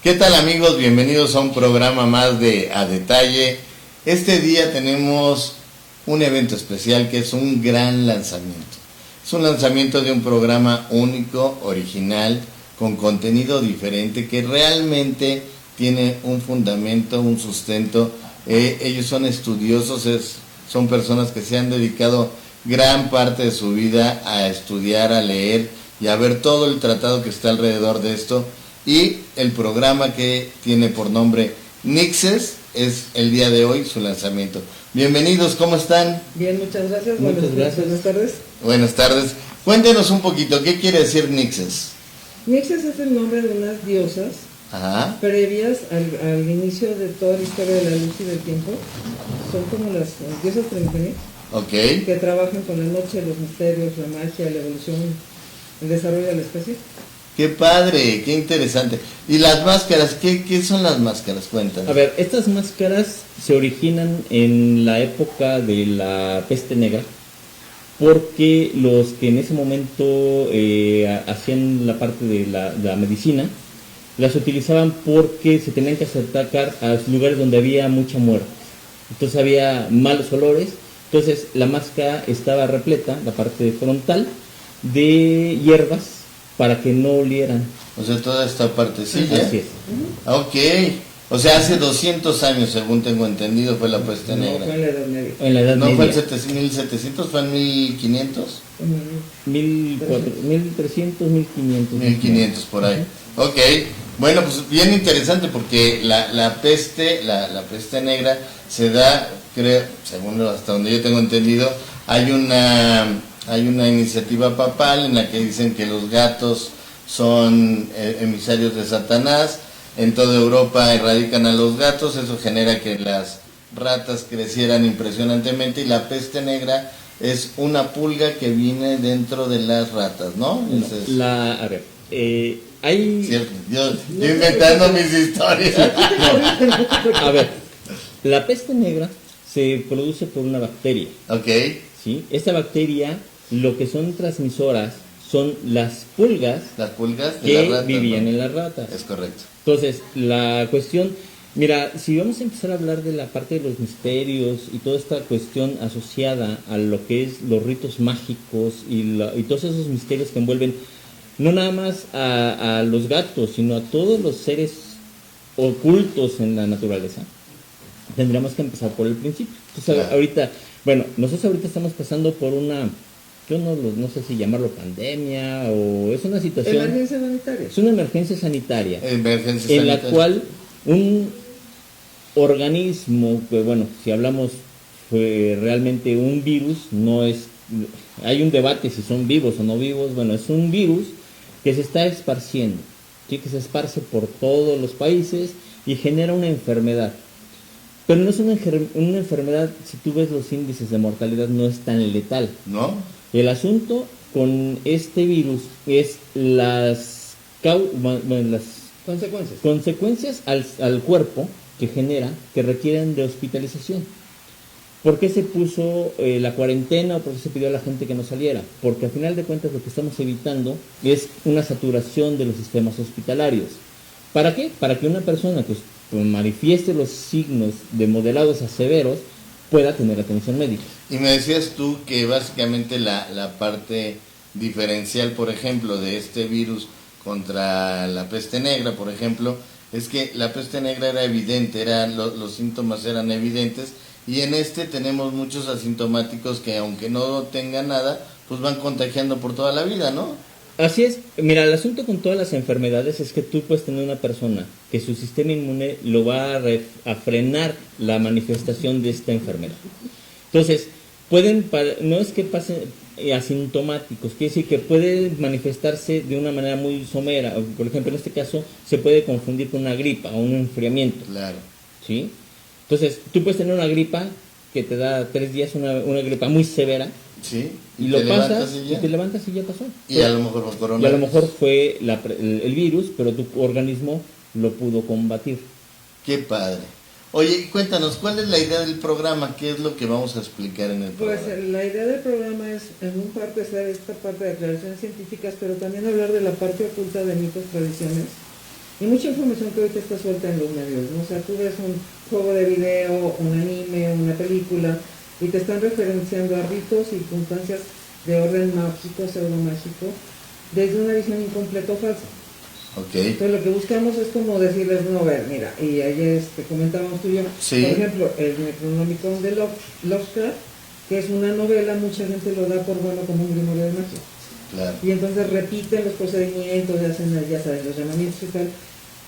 ¿Qué tal, amigos? Bienvenidos a un programa más de A Detalle. Este día tenemos un evento especial que es un gran lanzamiento. Es un lanzamiento de un programa único, original, con contenido diferente, que realmente tiene un fundamento, un sustento. Ellos son estudiosos, son personas que se han dedicado gran parte de su vida a estudiar, a leer y a ver todo el tratado que está alrededor de esto. Y el programa que tiene por nombre Nixes es el día de hoy su lanzamiento. Bienvenidos, ¿cómo están? Bien, muchas gracias. Muchas gracias. Buenas tardes. Buenas tardes. Cuéntenos un poquito, ¿qué quiere decir Nixes? Nixes es el nombre de unas diosas previas al inicio de toda la historia de la luz y del tiempo. Son como las diosas primigenias. Ok. Que trabajan con la noche, los misterios, la magia, la evolución, el desarrollo de la especie. Qué padre, qué interesante. ¿Y las máscaras? ¿Qué son las máscaras? Cuéntanos. A ver, estas máscaras se originan en la época de la peste negra, porque los que en ese momento hacían la parte de la medicina, las utilizaban porque se tenían que acercar a lugares donde había mucha muerte. Entonces había malos olores, entonces la máscara estaba repleta, la parte frontal, de hierbas, para que no olieran. O sea, toda esta partecilla. Así es. Ok. O sea, hace 200 años, según tengo entendido, fue la peste negra. Fue en la Edad Media. En la Edad ¿No Media. fue en 1700? ¿Fue en 1500? 1300, 1500. 1500 por ahí. Ok. Bueno, pues bien interesante porque la peste negra se da, creo, según hasta donde yo tengo entendido, hay una iniciativa papal en la que dicen que los gatos son emisarios de Satanás. En toda Europa erradican a los gatos, eso genera que las ratas crecieran impresionantemente, y la peste negra es una pulga que viene dentro de las ratas, ¿no? Entonces, A ver, hay... Cierto, yo inventando mis historias. A ver, la peste negra se produce por una bacteria. Ok. ¿Sí? Esta bacteria, lo que son transmisoras son las pulgas De que las ratas, vivían ¿no? en las ratas. Es correcto. Entonces, la cuestión, mira, si vamos a empezar a hablar de la parte de los misterios y toda esta cuestión asociada a lo que es los ritos mágicos y todos esos misterios que envuelven no nada más a los gatos, sino a todos los seres ocultos en la naturaleza, tendríamos que empezar por el principio. Entonces, Claro. ahorita, bueno, nosotros ahorita estamos pasando por una, yo no sé si llamarlo pandemia o es una situación... Emergencia sanitaria. Es una emergencia sanitaria. Emergencia en la sanitaria. cual un organismo, que bueno, si hablamos realmente un virus, no es... Hay un debate si son vivos o no vivos. Bueno, es un virus que se está esparciendo, ¿sí? Que se esparce por todos los países y genera una enfermedad. Pero no es una enfermedad, si tú ves los índices de mortalidad, no es tan letal. ¿No? El asunto con este virus es las consecuencias al cuerpo que genera, que requieren de hospitalización. ¿Por qué se puso la cuarentena o por qué se pidió a la gente que no saliera? Porque al final de cuentas lo que estamos evitando es una saturación de los sistemas hospitalarios. ¿Para qué? Para que una persona que manifieste los signos de moderados a severos pueda tener atención médica. Y me decías tú que básicamente la parte diferencial, por ejemplo, de este virus contra la peste negra, por ejemplo, es que la peste negra era evidente, los síntomas eran evidentes, y en este tenemos muchos asintomáticos que, aunque no tengan nada, pues van contagiando por toda la vida, ¿no? Así es. Mira, el asunto con todas las enfermedades es que tú puedes tener una persona que su sistema inmune lo va a frenar la manifestación de esta enfermedad. Entonces, no es que pasen asintomáticos, quiere decir que puede manifestarse de una manera muy somera. Por ejemplo, en este caso, se puede confundir con una gripa o un enfriamiento. Claro. ¿Sí? Entonces, tú puedes tener una gripa que te da 3 días, una gripa muy severa. Sí. Y lo pasas y te levantas y ya pasó. Y a lo mejor fue coronavirus. Y a lo mejor fue el virus, pero tu organismo lo pudo combatir. Qué padre. Oye, cuéntanos, ¿cuál es la idea del programa? ¿Qué es lo que vamos a explicar en el programa? Pues la idea del programa es, en un parte, hacer esta parte de aclaraciones científicas, pero también hablar de la parte oculta de mitos, tradiciones, y mucha información que ahorita está suelta en los medios, ¿no? O sea, tú ves un juego de video, un anime, una película, y te están referenciando a ritos y circunstancias de orden mágico, pseudo-mágico, desde una visión incompleta o falsa. Okay. Entonces lo que buscamos es como decirles, no, a ver, mira, y ayer comentábamos tú y yo, sí. Por ejemplo, el Necronomicon de Lovecraft, que es una novela, mucha gente lo da por bueno como un grimorio de magia. Claro. Y entonces repiten los procedimientos, hacen, ya saben, los llamamientos y tal,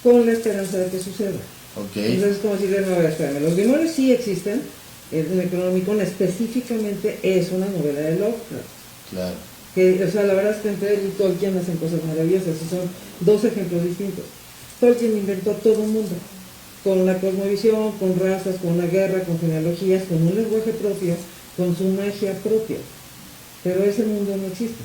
con la esperanza de que suceda. Okay. Entonces es como decirle, no, a ver, espérame, los grimorios sí existen, el Necronomicon específicamente es una novela de Lovecraft. Claro. Que, o sea, la verdad es que entre él y Tolkien hacen cosas maravillosas, y son dos ejemplos distintos. Tolkien inventó todo un mundo, con la cosmovisión, con razas, con una guerra, con genealogías, con un lenguaje propio, con su magia propia. Pero ese mundo no existe.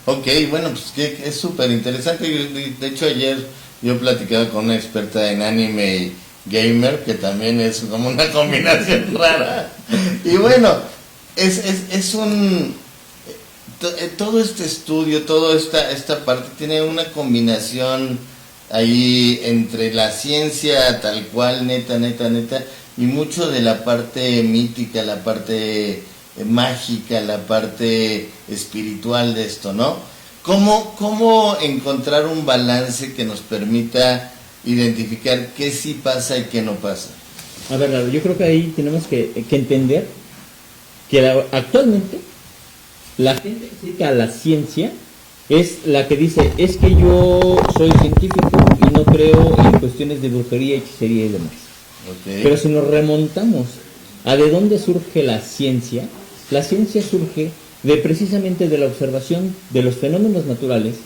Ok, bueno, pues que es súper interesante. De hecho, ayer yo platicaba con una experta en anime y gamer, que también es como una combinación rara. Y bueno, es un... Todo este estudio, toda esta parte tiene una combinación ahí entre la ciencia tal cual, neta, y mucho de la parte mítica, la parte mágica, la parte espiritual de esto, ¿no? ¿Cómo encontrar un balance que nos permita identificar qué sí pasa y qué no pasa? A ver, yo creo que ahí tenemos que entender que actualmente la gente que se dedica a la ciencia es la que dice, es que yo soy científico y no creo en cuestiones de brujería, hechicería y demás. Okay. Pero si nos remontamos a de dónde surge la ciencia surge precisamente de la observación de los fenómenos naturales,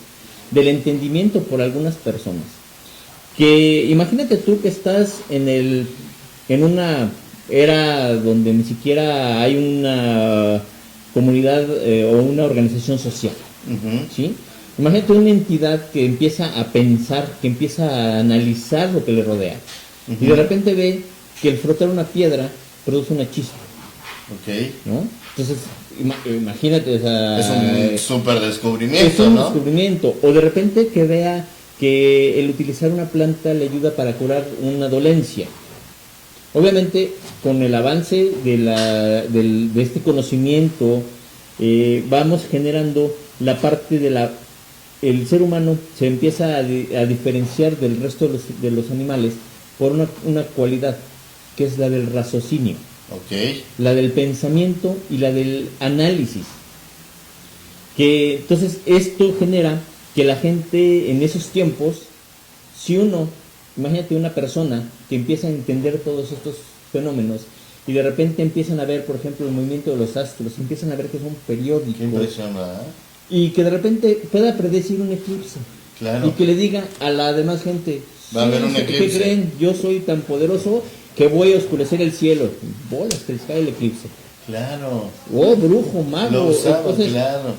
del entendimiento por algunas personas. Que imagínate tú que estás en una era donde ni siquiera hay una comunidad o una organización social, ¿sí? Imagínate una entidad que empieza a pensar, que empieza a analizar lo que le rodea, y de repente ve que el frotar una piedra produce una chispa, ¿no? Entonces, imagínate, o sea, es un súper descubrimiento, es un ¿no? descubrimiento, o de repente que vea que el utilizar una planta le ayuda para curar una dolencia. Obviamente, con el avance de este conocimiento, vamos generando la parte el ser humano se empieza a diferenciar del resto de los animales por una cualidad, que es la del raciocinio, la del pensamiento y la del análisis. Que entonces esto genera que la gente en esos tiempos, imagínate una persona que empieza a entender todos estos fenómenos y de repente empiezan a ver, por ejemplo, el movimiento de los astros, empiezan a ver que es un periódico. Qué impresión, ¿verdad? Y que de repente pueda predecir un eclipse. Claro. Y que le diga a la demás gente, va a haber un eclipse. ¿Qué creen? Yo soy tan poderoso que voy a oscurecer el cielo. Bolas, que les cae el eclipse. Claro. Oh, brujo, mago. Lo usaba, entonces, claro.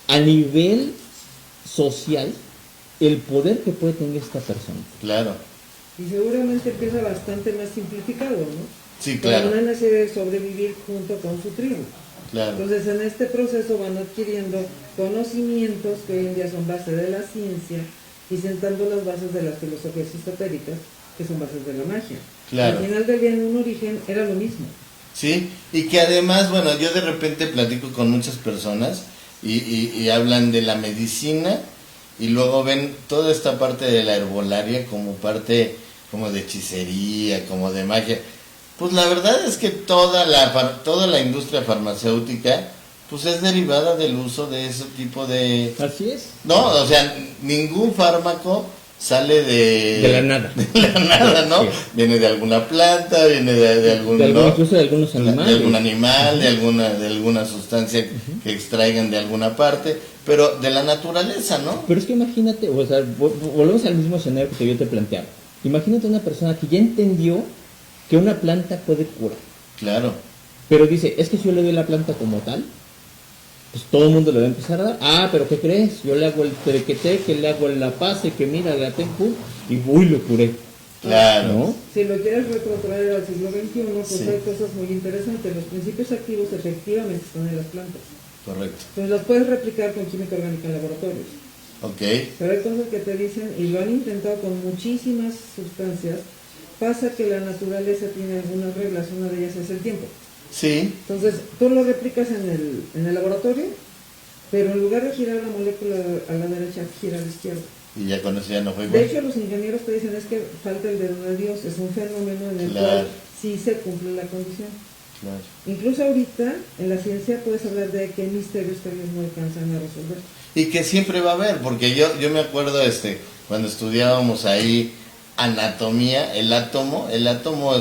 A nivel social, el poder que puede tener esta persona. Claro. Y seguramente empieza bastante más simplificado, ¿no? Sí, claro. Con una necesidad de sobrevivir junto con su tribu. Claro. Entonces, en este proceso van adquiriendo conocimientos que hoy en día son base de la ciencia y sentando las bases de las filosofías esotéricas, que son bases de la magia. Claro. Al final del día, en un origen, era lo mismo. Sí, y que además, bueno, yo de repente platico con muchas personas y hablan de la medicina y luego ven toda esta parte de la herbolaria como parte como de hechicería, como de magia. Pues la verdad es que toda la industria farmacéutica pues es derivada del uso de ese tipo de... Así es. No, o sea, ningún fármaco sale de la nada. De la nada, ¿no? Sí. Viene de alguna planta, viene de algún... ¿no? Incluso de algunos animales. De algún animal, de alguna sustancia que extraigan de alguna parte, pero de la naturaleza, ¿no? Pero es que imagínate, o sea, volvemos al mismo escenario que yo te planteaba. Imagínate una persona que ya entendió que una planta puede curar. Claro. Pero dice, es que si yo le doy la planta como tal, pues todo el mundo le va a empezar a dar. Ah, pero ¿qué crees? Yo le hago el trequete, que le hago la pase, que mira, la tengo, y uy, lo curé. Claro. ¿No? Si lo quieres retrotraer al siglo XXI, pues sí. Hay cosas muy interesantes. Los principios activos efectivamente están en las plantas. Correcto. Entonces las puedes replicar con química orgánica en laboratorios. Ok. Pero hay cosas que te dicen, y lo han intentado con muchísimas sustancias, pasa que la naturaleza tiene algunas reglas, una de ellas es el tiempo. Sí. Entonces, tú lo replicas en el laboratorio, pero en lugar de girar la molécula a la derecha, gira a la izquierda. Y ya con eso ya no fue De igual. hecho, los ingenieros te dicen es que falta el dedo de Dios, es un fenómeno en el Claro. cual sí se cumple la condición. Claro. Incluso ahorita, en la ciencia puedes hablar de qué misterios que ellos no alcanzan a resolver. Y que siempre va a haber, porque yo me acuerdo cuando estudiábamos ahí anatomía, el átomo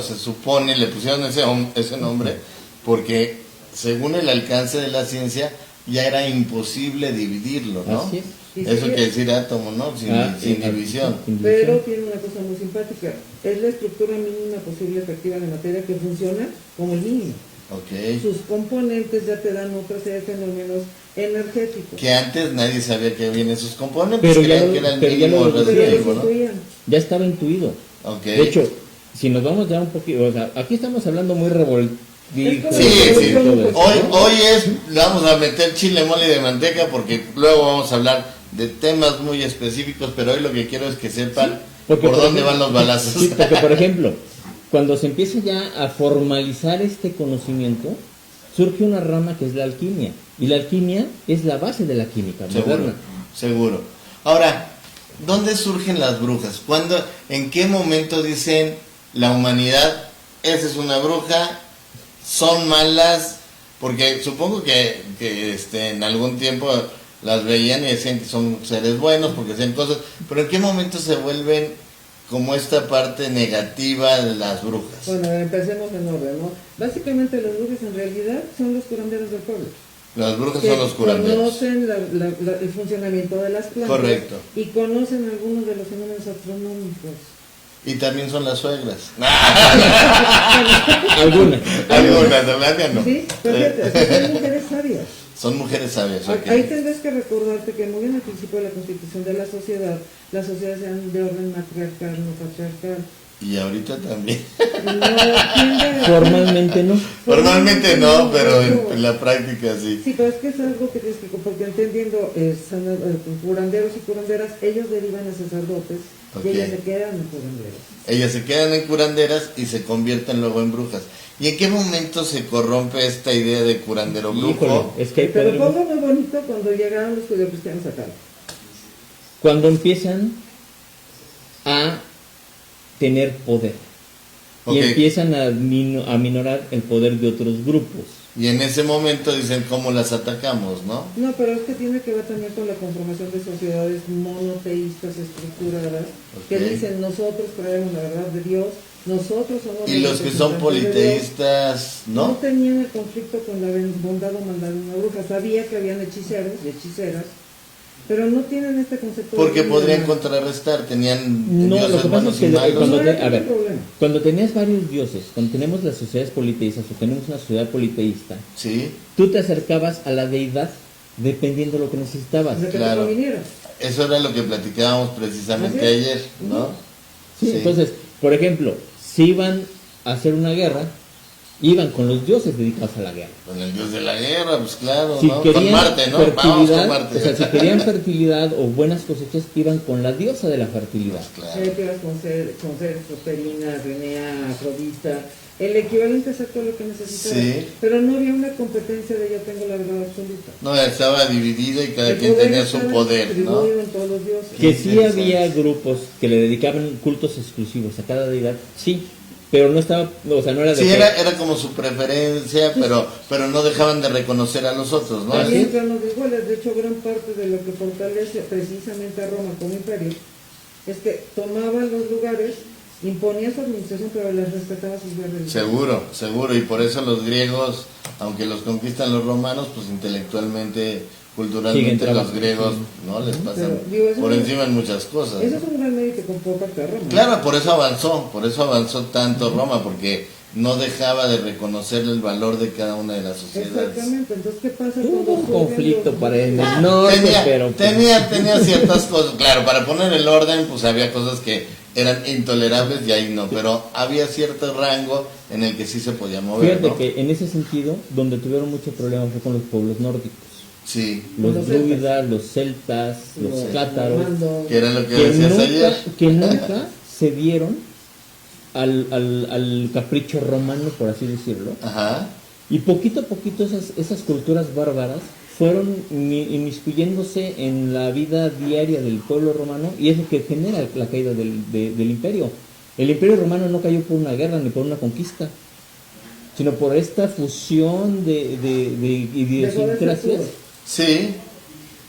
se supone, le pusieron ese nombre, porque según el alcance de la ciencia, ya era imposible dividirlo, ¿no? Así es. Eso quiere decir átomo, ¿no? Sin división. Pero tiene una cosa muy simpática, es la estructura mínima posible efectiva de materia que funciona como el mínimo. Ok. Sus componentes ya te dan otra serie de fenómenos energéticos. Que antes nadie sabía que había esos componentes, Pero ya creían lo- que era el pero ya mínimo lo- Pero radioactivo, los ¿no? intuían. Ya estaba intuido. Ok. De hecho, si nos vamos ya un poquito, o sea, aquí estamos hablando muy revoltijo. Sí, y sí. todo eso, ¿no? Hoy le vamos a meter chile, mole y de manteca porque luego vamos a hablar de temas muy específicos, pero hoy lo que quiero es que sepan Porque, por dónde ejemplo, van los balazos. Sí, porque por ejemplo, cuando se empieza ya a formalizar este conocimiento, surge una rama que es la alquimia. Y la alquimia es la base de la química Seguro, moderna. seguro. Ahora, ¿dónde surgen las brujas? ¿En qué momento dicen la humanidad, esa es una bruja, son malas? Porque supongo que en algún tiempo las veían y decían que son seres buenos porque hacían cosas, pero ¿en qué momento se vuelven como esta parte negativa de las brujas? Bueno, empecemos en orden, ¿no? Básicamente los brujas en realidad son los curanderos del pueblo. Las brujas Que son los curanderos. conocen el funcionamiento de las plantas. Correcto. Y conocen algunos de los fenómenos astronómicos. Y también son las suegras. Algunas. Algunas, ¿verdad? No. Sí, fíjate, son mujeres sabias. Son mujeres sabias, ok. Ahí tendrás que recordarte que muy en el principio de la constitución de la sociedad, las sociedades eran de orden matriarcal, no patriarcal. Y ahorita también. No tiende a- Formalmente no. Normalmente no, pero en la práctica sí. Sí, pero es que es algo que tienes que, porque entendiendo curanderos y curanderas, ellos derivan a sacerdotes Ok. y ellas se quedan en curanderos. Ellas se quedan en curanderas y se convierten luego en brujas. ¿Y en qué momento se corrompe esta idea de curandero Híjole, brujo? es que hay Pero problemas. pongo muy bonito cuando llegaron los judeocristianos acá. Cuando empiezan a tener poder Ok. y empiezan a minorar el poder de otros grupos. Y en ese momento dicen cómo las atacamos, ¿no? No, pero es que tiene que ver también con la conformación de sociedades monoteístas estructuradas que Ok. dicen nosotros creemos la verdad de Dios, nosotros somos Y los que son representantes de Dios. politeístas, No ¿no? tenían el conflicto con la bondad o maldad de una bruja, sabía que habían hechiceros y hechiceras, pero no tienen este concepto. Porque de podrían divinidad. contrarrestar, tenían No, lo dioses que pasa buenos es que y malos. cuando No te- hay a ver, problema. cuando tenías varios dioses, cuando tenemos las sociedades politeístas o tenemos una sociedad politeísta, Sí, tú te acercabas a la deidad dependiendo de lo que necesitabas. De que claro. te conviniera. eso era lo que platicábamos precisamente Así es. ayer, ¿no? Sí, Sí. entonces, por ejemplo, si iban a hacer una guerra, iban con los dioses dedicados a la guerra. Con el dios de la guerra, pues claro, Si ¿no? querían Con Marte, ¿no? Vamos con fertilidad, Marte. o sea, si querían fertilidad o buenas cosechas, iban con la diosa de la fertilidad. Claro. Te ibas con Ceres, Proserpina, Renea, Afrodita, el equivalente exacto a lo que necesitabas. Sí. Pero no había una competencia de yo tengo la verdad absoluta. No, estaba dividido y cada El quien poder tenía su estaba poder, ¿no? distribuido en todos los dioses. Que Sí, sí sí, había sí. grupos que le dedicaban cultos exclusivos a cada deidad, sí, pero no estaba, o sea, no era de Sí, que- era como su preferencia, pero no dejaban de reconocer a los otros, ¿no? Así También es. planos desiguales. De hecho, gran parte de lo que fortalece precisamente a Roma como imperio es que tomaba los lugares, imponía su administración, pero les respetaba sus guerreros. Seguro, seguro, y por eso los griegos, aunque los conquistan los romanos, pues intelectualmente, culturalmente Siguen los trabajando. griegos, ¿no? Les pasan Pero, digo, eso por es- encima en muchas cosas. Eso ¿no? es un gran mérito por parte de Roma. Claro, por eso avanzó tanto Roma, porque no dejaba de reconocer el valor de cada una de las sociedades. Exactamente. Entonces, ¿qué pasa Hubo cuando un surgen conflicto los- para en el norte, pero pues, Tenía ciertas cosas, claro, para poner el orden, pues había cosas que eran intolerables y ahí no, pero había cierto rango en el que sí se podía mover, fíjate ¿no? que en ese sentido, donde tuvieron mucho problema fue con los pueblos nórdicos. Sí, los Los druidas, los celtas, los cátaros, normandos. que era lo que que decías nunca, ayer. que nunca se dieron al capricho romano, por así decirlo. Ajá. Y poquito a poquito esas culturas bárbaras fueron inmiscuyéndose en la vida diaria del pueblo romano, y es lo que genera la caída del imperio. El imperio romano no cayó por una guerra ni por una conquista, sino por esta fusión de idiosincrasias. Sí,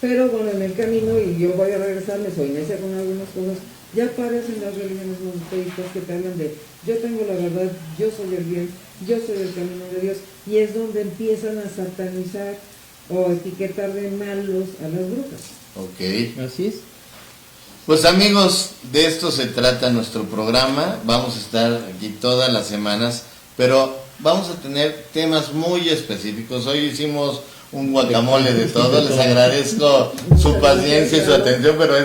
Pero bueno, en el camino, y yo voy a regresar, me soy necia con algunas cosas, ya aparecen las religiones monoteístas que te hablan de yo tengo la verdad, yo soy el bien, yo soy el camino de Dios, y es donde empiezan a satanizar o etiquetar de malos a las brujas. ok. Así es. Pues amigos, de esto se trata nuestro programa. Vamos a estar aquí todas las semanas, pero vamos a tener temas muy específicos. Hoy hicimos un guacamole de todo. Les agradezco su paciencia y su atención, pero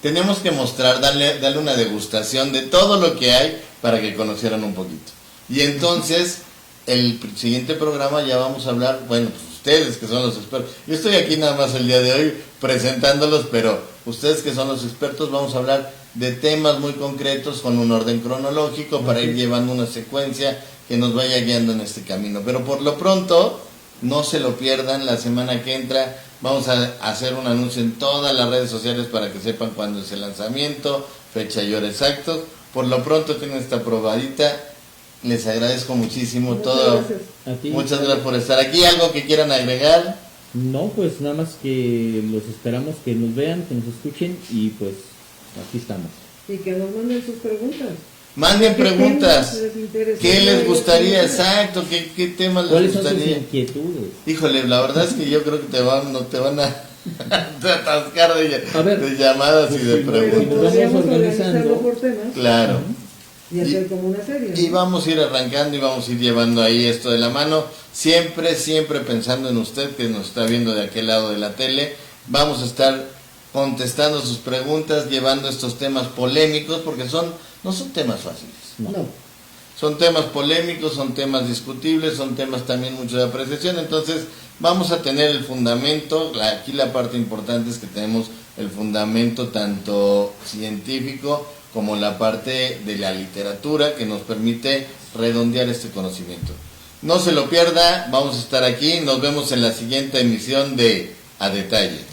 tenemos que mostrar, darle una degustación de todo lo que hay para que conocieran un poquito. Y entonces, el siguiente programa ya vamos a hablar, bueno, pues ustedes que son los expertos. Yo estoy aquí nada más el día de hoy presentándolos, pero ustedes que son los expertos vamos a hablar de temas muy concretos con un orden cronológico para ir llevando una secuencia que nos vaya guiando en este camino. Pero por lo pronto, no se lo pierdan, la semana que entra vamos a hacer un anuncio en todas las redes sociales para que sepan cuándo es el lanzamiento, fecha y hora exactos. Por lo pronto tienen esta probadita. Les agradezco muchísimo todo. Gracias. A ti. Muchas gracias por estar aquí. ¿Algo que quieran agregar? No, pues nada más que los esperamos que nos vean, que nos escuchen, y pues aquí estamos. Y que nos manden sus preguntas. Manden ¿Qué preguntas. temas les interesa? ¿Qué les gustaría? ¿Qué les interesa? Exacto. ¿Qué temas les ¿Cuáles son sus gustaría? inquietudes? Híjole, la verdad es que yo creo que te van a atascar A ver, de llamadas y de pues, Pero si nos preguntas. podríamos vamos organizando. organizarlo por temas Claro. y hacer como una serie. Y ¿no? vamos a ir arrancando y vamos a ir llevando ahí esto de la mano, siempre pensando en usted que nos está viendo de aquel lado de la tele. Vamos a estar contestando sus preguntas, llevando estos temas polémicos, porque no son temas fáciles. No. Son temas polémicos, son temas discutibles, son temas también mucho de apreciación. Entonces vamos a tener el fundamento. Aquí la parte importante es que tenemos el fundamento tanto científico como la parte de la literatura que nos permite redondear este conocimiento. No se lo pierda, vamos a estar aquí, nos vemos en la siguiente emisión de A Detalle.